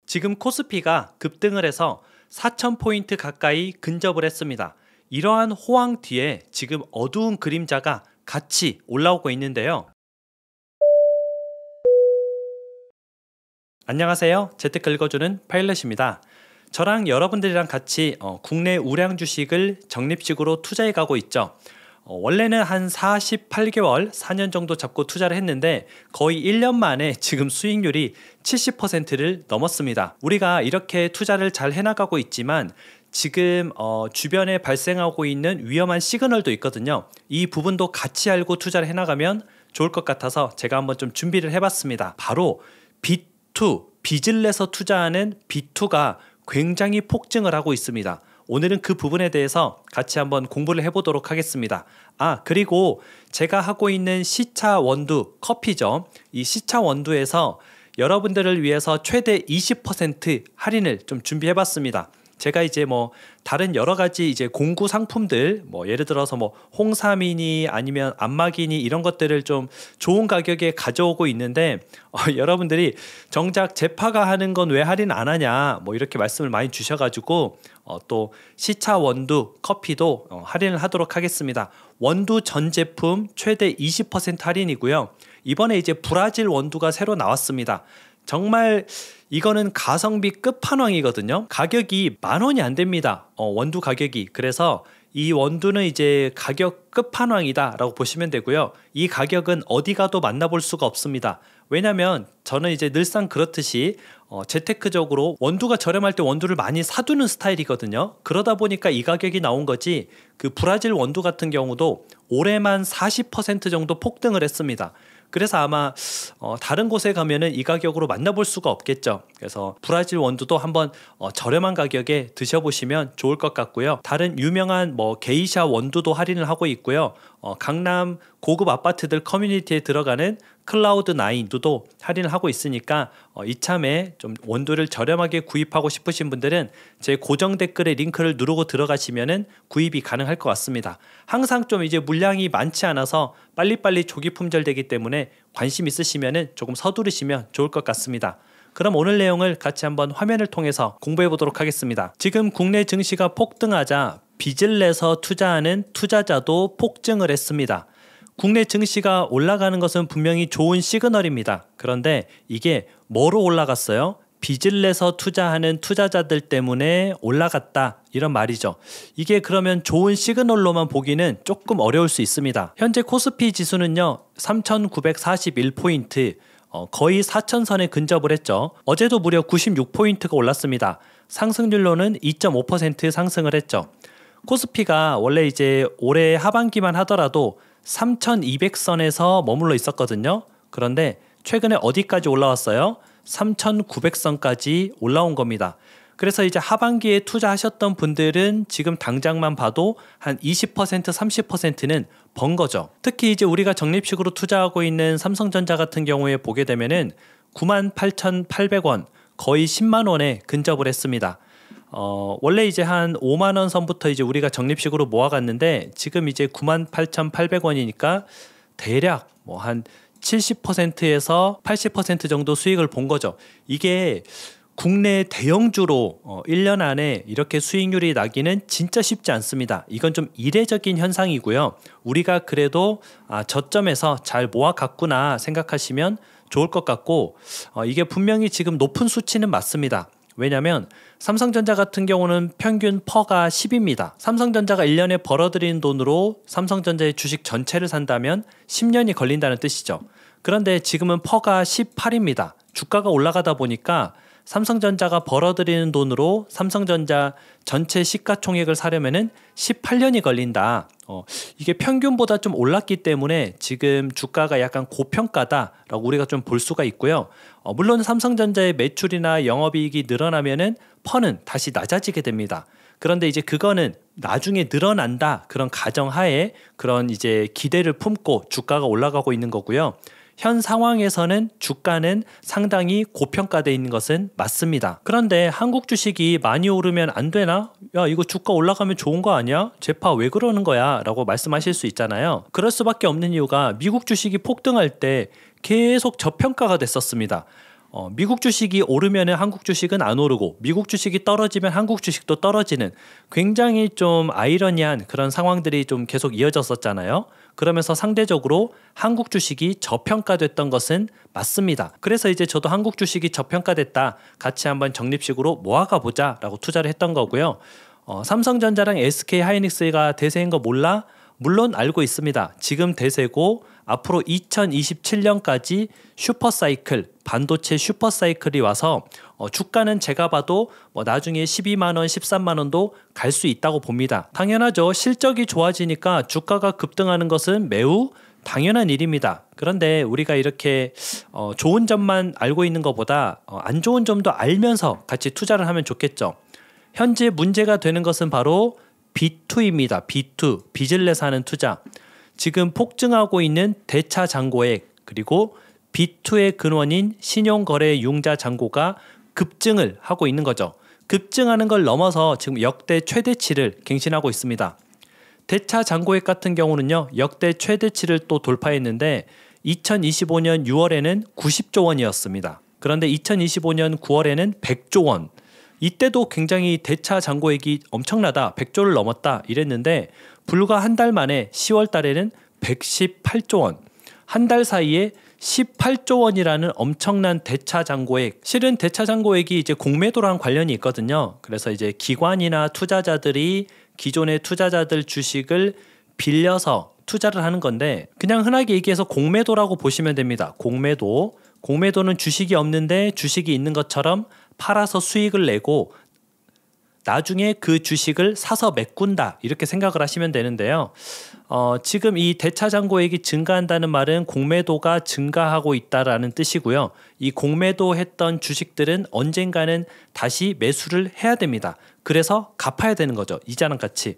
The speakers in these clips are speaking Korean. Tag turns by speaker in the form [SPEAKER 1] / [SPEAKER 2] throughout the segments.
[SPEAKER 1] 지금 코스피가 급등을 해서 4,000포인트 가까이 근접을 했습니다. 이러한 호황 뒤에 지금 어두운 그림자가 같이 올라오고 있는데요. 안녕하세요. 재테크 읽어주는 파일럿입니다. 저랑 여러분들이랑 같이 국내 우량 주식을 적립식으로 투자해 가고 있죠. 원래는 한 48개월, 4년 정도 잡고 투자를 했는데 거의 1년 만에 지금 수익률이 70%를 넘었습니다. 우리가 이렇게 투자를 잘 해나가고 있지만 지금 주변에 발생하고 있는 위험한 시그널도 있거든요. 이 부분도 같이 알고 투자를 해나가면 좋을 것 같아서 제가 한번 좀 준비를 해봤습니다. 바로 B2, 빚을 내서 투자하는 B2가 굉장히 폭증을 하고 있습니다. 오늘은 그 부분에 대해서 같이 한번 공부를 해보도록 하겠습니다. 그리고 제가 하고 있는 시차 원두 커피죠. 이 시차 원두에서 여러분들을 위해서 최대 20% 할인을 좀 준비해봤습니다. 제가 이제 다른 여러 가지 이제 공구 상품들 예를 들어서 홍삼이니 아니면 안마기니 이런 것들을 좀 좋은 가격에 가져오고 있는데 여러분들이 정작 제파가 하는 건 왜 할인 안 하냐 이렇게 말씀을 많이 주셔가지고 또 시차 원두 커피도 할인을 하도록 하겠습니다. 원두 전 제품 최대 20% 할인이고요. 이번에 이제 브라질 원두가 새로 나왔습니다. 정말 이거는 가성비 끝판왕이거든요. 가격이 10,000원이 안 됩니다. 원두 가격이. 그래서 이 원두는 이제 가격 끝판왕이다 라고 보시면 되고요. 이 가격은 어디 가도 만나볼 수가 없습니다. 왜냐면 저는 이제 늘상 그렇듯이 재테크적으로 원두가 저렴할 때 원두를 많이 사두는 스타일이거든요. 그러다 보니까 이 가격이 나온 거지 그 브라질 원두 같은 경우도 올해만 40% 정도 폭등을 했습니다. 그래서 아마 다른 곳에 가면은 이 가격으로 만나볼 수가 없겠죠. 그래서 브라질 원두도 한번 저렴한 가격에 드셔보시면 좋을 것 같고요. 다른 유명한 게이샤 원두도 할인을 하고 있고요. 강남 고급 아파트들 커뮤니티에 들어가는 클라우드9도 할인을 하고 있으니까 이참에 좀 원두를 저렴하게 구입하고 싶으신 분들은 제 고정 댓글에 링크를 누르고 들어가시면은 구입이 가능할 것 같습니다. 항상 좀 이제 물량이 많지 않아서 빨리빨리 조기 품절되기 때문에 관심 있으시면은 조금 서두르시면 좋을 것 같습니다. 그럼 오늘 내용을 같이 한번 화면을 통해서 공부해 보도록 하겠습니다. 지금 국내 증시가 폭등하자 빚을 내서 투자하는 투자자도 폭증을 했습니다. 국내 증시가 올라가는 것은 분명히 좋은 시그널입니다. 그런데 이게 뭐로 올라갔어요? 빚을 내서 투자하는 투자자들 때문에 올라갔다 이런 말이죠. 이게 그러면 좋은 시그널로만 보기는 조금 어려울 수 있습니다. 현재 코스피 지수는요 3,941포인트 거의 4,000선에 근접을 했죠. 어제도 무려 96포인트가 올랐습니다. 상승률로는 2.5% 상승을 했죠. 코스피가 원래 이제 올해 하반기만 하더라도 3,200선에서 머물러 있었거든요. 그런데 최근에 어디까지 올라왔어요? 3,900선까지 올라온 겁니다. 그래서 이제 하반기에 투자하셨던 분들은 지금 당장만 봐도 한 20%, 30%는 번 거죠. 특히 이제 우리가 적립식으로 투자하고 있는 삼성전자 같은 경우에 보게 되면은 98,800원, 거의 10만 원에 근접을 했습니다. 원래 이제 한 5만 원 선부터 이제 우리가 적립식으로 모아갔는데 지금 이제 98,800원이니까 대략 한 70%에서 80% 정도 수익을 본 거죠. 이게 국내 대형주로 1년 안에 이렇게 수익률이 나기는 진짜 쉽지 않습니다. 이건 좀 이례적인 현상이고요. 우리가 그래도 저점에서 잘 모아갔구나 생각하시면 좋을 것 같고 이게 분명히 지금 높은 수치는 맞습니다. 왜냐하면 삼성전자 같은 경우는 평균 퍼가 10입니다. 삼성전자가 1년에 벌어들이는 돈으로 삼성전자의 주식 전체를 산다면 10년이 걸린다는 뜻이죠. 그런데 지금은 퍼가 18입니다. 주가가 올라가다 보니까 삼성전자가 벌어들이는 돈으로 삼성전자 전체 시가총액을 사려면은 18년이 걸린다. 이게 평균보다 좀 올랐기 때문에 지금 주가가 약간 고평가다라고 우리가 좀 볼 수가 있고요. 물론 삼성전자의 매출이나 영업이익이 늘어나면은 퍼는 다시 낮아지게 됩니다. 그런데 이제 그거는 나중에 늘어난다 그런 가정하에 그런 이제 기대를 품고 주가가 올라가고 있는 거고요. 현 상황에서는 주가는 상당히 고평가되어 있는 것은 맞습니다. 그런데 한국 주식이 많이 오르면 안 되나? 야, 이거 주가 올라가면 좋은 거 아니야? 재파 왜 그러는 거야? 라고 말씀하실 수 있잖아요. 그럴 수밖에 없는 이유가 미국 주식이 폭등할 때 계속 저평가가 됐었습니다. 미국 주식이 오르면 한국 주식은 안 오르고 미국 주식이 떨어지면 한국 주식도 떨어지는 굉장히 좀 아이러니한 그런 상황들이 좀 계속 이어졌었잖아요. 그러면서 상대적으로 한국 주식이 저평가됐던 것은 맞습니다. 그래서 이제 저도 한국 주식이 저평가됐다. 같이 한번 적립식으로 모아가 보자라고 투자를 했던 거고요. 삼성전자랑 SK하이닉스가 대세인 거 몰라? 물론 알고 있습니다. 지금 대세고 앞으로 2027년까지 슈퍼사이클, 반도체 슈퍼사이클이 와서 주가는 제가 봐도 나중에 12만 원, 13만 원도 갈 수 있다고 봅니다. 당연하죠. 실적이 좋아지니까 주가가 급등하는 것은 매우 당연한 일입니다. 그런데 우리가 이렇게 좋은 점만 알고 있는 것보다 안 좋은 점도 알면서 같이 투자를 하면 좋겠죠. 현재 문제가 되는 것은 바로 B2입니다. B2, 빚을 내서 하는 투자. 지금 폭증하고 있는 대차 잔고액 그리고 B2의 근원인 신용거래 융자 잔고가 급증을 하고 있는 거죠. 급증하는 걸 넘어서 지금 역대 최대치를 갱신하고 있습니다. 대차 잔고액 같은 경우는요. 역대 최대치를 또 돌파했는데 2025년 6월에는 90조 원이었습니다. 그런데 2025년 9월에는 100조 원. 이때도 굉장히 대차 잔고액이 엄청나다. 100조를 넘었다 이랬는데 불과 한 달 만에 10월 달에는 118조 원. 한 달 사이에 18조 원이라는 엄청난 대차 잔고액. 실은 대차 잔고액이 이제 공매도랑 관련이 있거든요. 그래서 이제 기관이나 투자자들이 기존의 투자자들 주식을 빌려서 투자를 하는 건데 그냥 흔하게 얘기해서 공매도라고 보시면 됩니다. 공매도. 공매도는 주식이 없는데 주식이 있는 것처럼 팔아서 수익을 내고 나중에 그 주식을 사서 메꾼다 이렇게 생각을 하시면 되는데요. 지금 이 대차 잔고액이 증가한다는 말은 공매도가 증가하고 있다라는 뜻이고요. 이 공매도 했던 주식들은 언젠가는 다시 매수를 해야 됩니다. 그래서 갚아야 되는 거죠. 이자랑 같이.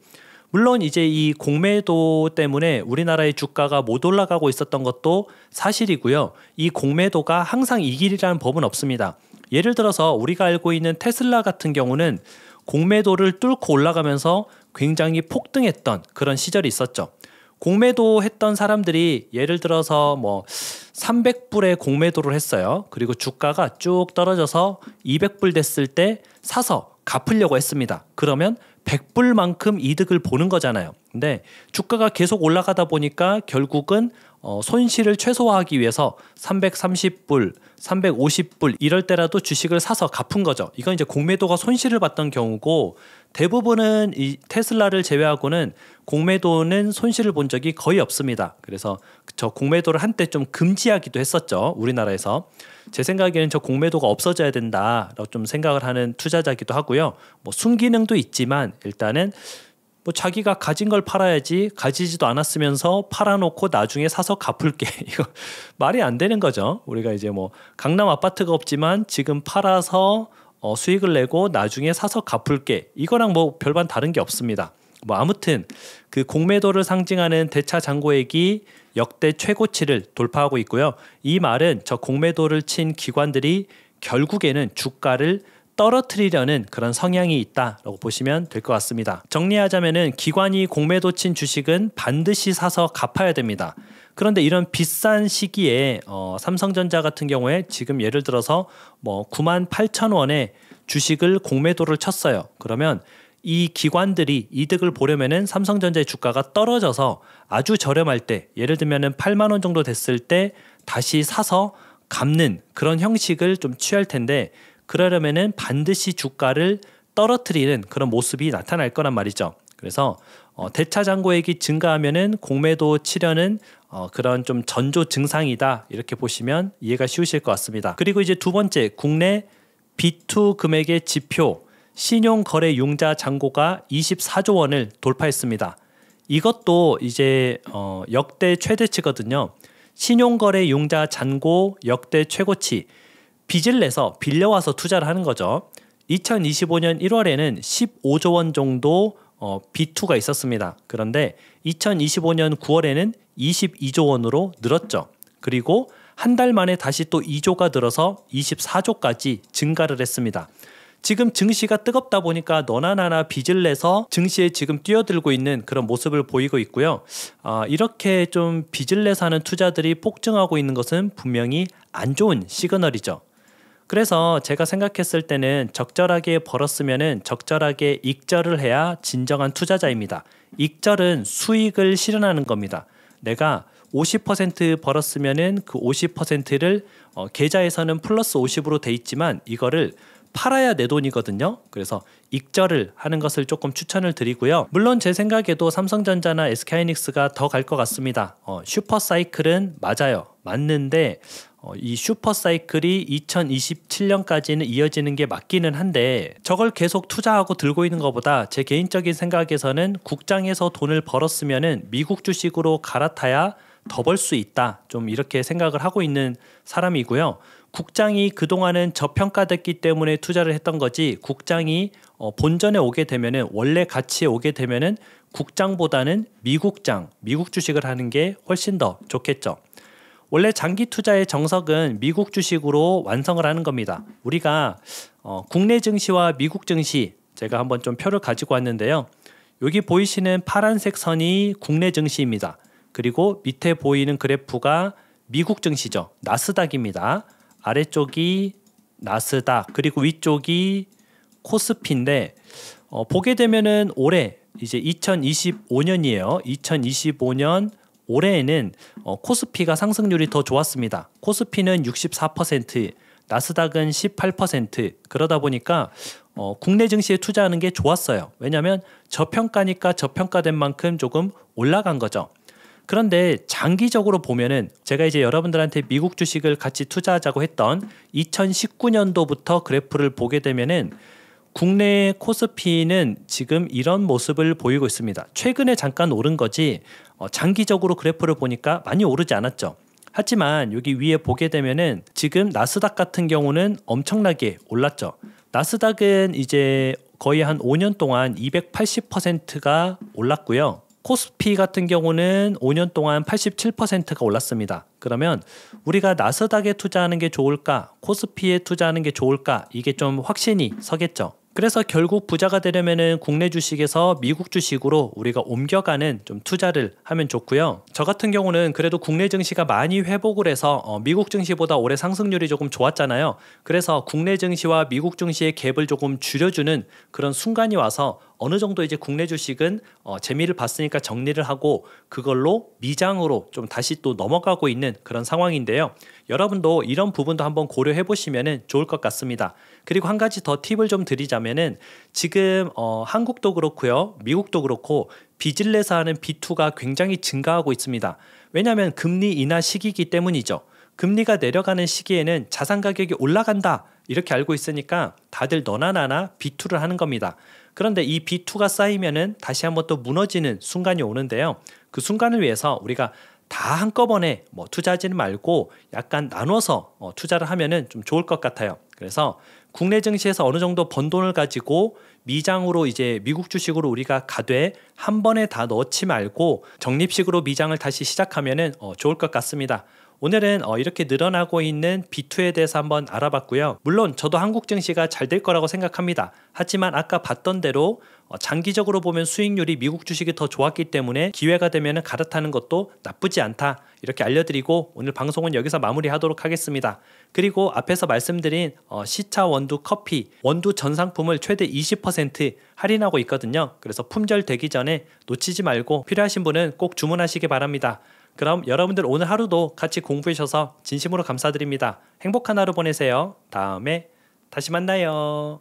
[SPEAKER 1] 물론 이제 이 공매도 때문에 우리나라의 주가가 못 올라가고 있었던 것도 사실이고요. 이 공매도가 항상 이 길이라는 법은 없습니다. 예를 들어서 우리가 알고 있는 테슬라 같은 경우는 공매도를 뚫고 올라가면서 굉장히 폭등했던 그런 시절이 있었죠. 공매도 했던 사람들이 예를 들어서 300불에 공매도를 했어요. 그리고 주가가 쭉 떨어져서 200불 됐을 때 사서 갚으려고 했습니다. 그러면 100불만큼 이득을 보는 거잖아요. 근데 주가가 계속 올라가다 보니까 결국은 손실을 최소화하기 위해서 330불, 350불 이럴 때라도 주식을 사서 갚은 거죠. 이건 이제 공매도가 손실을 봤던 경우고 대부분은 이 테슬라를 제외하고는 공매도는 손실을 본 적이 거의 없습니다. 그래서 저 공매도를 한때 좀 금지하기도 했었죠. 우리나라에서. 제 생각에는 저 공매도가 없어져야 된다라고 좀 생각을 하는 투자자기도 하고요. 순기능도 있지만 일단은 자기가 가진 걸 팔아야지 가지지도 않았으면서 팔아놓고 나중에 사서 갚을게. 이거 말이 안 되는 거죠. 우리가 이제 강남 아파트가 없지만 지금 팔아서 수익을 내고 나중에 사서 갚을게. 이거랑 별반 다른 게 없습니다. 아무튼 그 공매도를 상징하는 대차 잔고액이 역대 최고치를 돌파하고 있고요. 이 말은 저 공매도를 친 기관들이 결국에는 주가를 떨어뜨리려는 그런 성향이 있다라고 보시면 될 것 같습니다. 정리하자면은 기관이 공매도 친 주식은 반드시 사서 갚아야 됩니다. 그런데 이런 비싼 시기에 삼성전자 같은 경우에 지금 예를 들어서 98,000원에 주식을 공매도를 쳤어요. 그러면 이 기관들이 이득을 보려면은 삼성전자의 주가가 떨어져서 아주 저렴할 때 예를 들면은 8만 원 정도 됐을 때 다시 사서 갚는 그런 형식을 좀 취할 텐데 그러려면은 반드시 주가를 떨어뜨리는 그런 모습이 나타날 거란 말이죠. 그래서 대차 잔고액이 증가하면은 공매도 치려는 그런 좀 전조 증상이다 이렇게 보시면 이해가 쉬우실 것 같습니다. 그리고 이제 두 번째 국내 B2 금액의 지표 신용거래 융자 잔고가 24조 원을 돌파했습니다. 이것도 이제 역대 최대치거든요. 신용거래 융자 잔고 역대 최고치. 빚을 내서 빌려와서 투자를 하는 거죠. 2025년 1월에는 15조 원 정도 B2가 있었습니다. 그런데 2025년 9월에는 22조 원으로 늘었죠. 그리고 한 달 만에 다시 또 2조가 늘어서 24조까지 증가를 했습니다. 지금 증시가 뜨겁다 보니까 너나 나나 빚을 내서 증시에 지금 뛰어들고 있는 그런 모습을 보이고 있고요. 이렇게 좀 빚을 내서 하는 투자들이 폭증하고 있는 것은 분명히 안 좋은 시그널이죠. 그래서 제가 생각했을 때는 적절하게 벌었으면은 적절하게 익절을 해야 진정한 투자자입니다. 익절은 수익을 실현하는 겁니다. 내가 50% 벌었으면은 그 50%를 계좌에서는 플러스 50으로 돼 있지만 이거를 팔아야 내 돈이거든요. 그래서 익절을 하는 것을 조금 추천을 드리고요. 물론 제 생각에도 삼성전자나 SK하이닉스가 더 갈 것 같습니다. 슈퍼사이클은 맞는데 이 슈퍼사이클이 2027년까지는 이어지는 게 맞기는 한데 저걸 계속 투자하고 들고 있는 것보다 제 개인적인 생각에서는 국장에서 돈을 벌었으면은 미국 주식으로 갈아타야 더 벌 수 있다. 좀 이렇게 생각을 하고 있는 사람이고요. 국장이 그동안은 저평가됐기 때문에 투자를 했던 거지 국장이 본전에 오게 되면은 원래 가치에 오게 되면은 국장보다는 미국 주식을 하는 게 훨씬 더 좋겠죠. 원래 장기 투자의 정석은 미국 주식으로 완성을 하는 겁니다. 우리가 국내 증시와 미국 증시 제가 한번 좀 표를 가지고 왔는데요. 여기 보이시는 파란색 선이 국내 증시입니다. 그리고 밑에 보이는 그래프가 미국 증시죠. 나스닥입니다. 아래쪽이 나스닥 그리고 위쪽이 코스피인데 보게 되면은 올해 이제 2025년이에요. 2025년 올해에는 코스피가 상승률이 더 좋았습니다. 코스피는 64%, 나스닥은 18%. 그러다 보니까 국내 증시에 투자하는 게 좋았어요. 왜냐하면 저평가니까 저평가된 만큼 조금 올라간 거죠. 그런데 장기적으로 보면은 제가 이제 여러분들한테 미국 주식을 같이 투자하자고 했던 2019년도부터 그래프를 보게 되면은 국내 코스피는 지금 이런 모습을 보이고 있습니다. 최근에 잠깐 오른 거지 장기적으로 그래프를 보니까 많이 오르지 않았죠. 하지만 여기 위에 보게 되면은 지금 나스닥 같은 경우는 엄청나게 올랐죠. 나스닥은 이제 거의 한 5년 동안 280%가 올랐고요. 코스피 같은 경우는 5년 동안 87%가 올랐습니다. 그러면 우리가 나스닥에 투자하는 게 좋을까? 코스피에 투자하는 게 좋을까? 이게 좀 확신이 서겠죠. 그래서 결국 부자가 되려면은 국내 주식에서 미국 주식으로 우리가 옮겨가는 좀 투자를 하면 좋고요. 저 같은 경우는 그래도 국내 증시가 많이 회복을 해서 미국 증시보다 올해 상승률이 조금 좋았잖아요. 그래서 국내 증시와 미국 증시의 갭을 조금 줄여주는 그런 순간이 와서 어느 정도 이제 국내 주식은 재미를 봤으니까 정리를 하고 그걸로 미장으로 좀 다시 또 넘어가고 있는 그런 상황인데요. 여러분도 이런 부분도 한번 고려해 보시면 좋을 것 같습니다. 그리고 한 가지 더 팁을 좀 드리자면은 지금 한국도 그렇고요. 미국도 그렇고 빚을 내서 하는 B2가 굉장히 증가하고 있습니다. 왜냐하면 금리 인하 시기이기 때문이죠. 금리가 내려가는 시기에는 자산 가격이 올라간다 이렇게 알고 있으니까 다들 너나 나나 B2를 하는 겁니다. 그런데 이 B2가 쌓이면은 다시 한번 또 무너지는 순간이 오는데요. 그 순간을 위해서 우리가 다 한꺼번에 투자하지는 말고 약간 나눠서 투자를 하면은 좀 좋을 것 같아요. 그래서 국내 증시에서 어느 정도 번 돈을 가지고 미장으로 이제 미국 주식으로 우리가 가되 한 번에 다 넣지 말고 적립식으로 미장을 다시 시작하면은 좋을 것 같습니다. 오늘은 이렇게 늘어나고 있는 B2에 대해서 한번 알아봤고요. 물론 저도 한국 증시가 잘 될 거라고 생각합니다. 하지만 아까 봤던 대로 장기적으로 보면 수익률이 미국 주식이 더 좋았기 때문에 기회가 되면 갈아타는 것도 나쁘지 않다. 이렇게 알려드리고 오늘 방송은 여기서 마무리하도록 하겠습니다. 그리고 앞에서 말씀드린 시차 원두 커피, 원두 전 상품을 최대 20% 할인하고 있거든요. 그래서 품절 되기 전에 놓치지 말고 필요하신 분은 꼭 주문하시기 바랍니다. 그럼 여러분들 오늘 하루도 같이 공부해 주셔서 진심으로 감사드립니다. 행복한 하루 보내세요. 다음에 다시 만나요.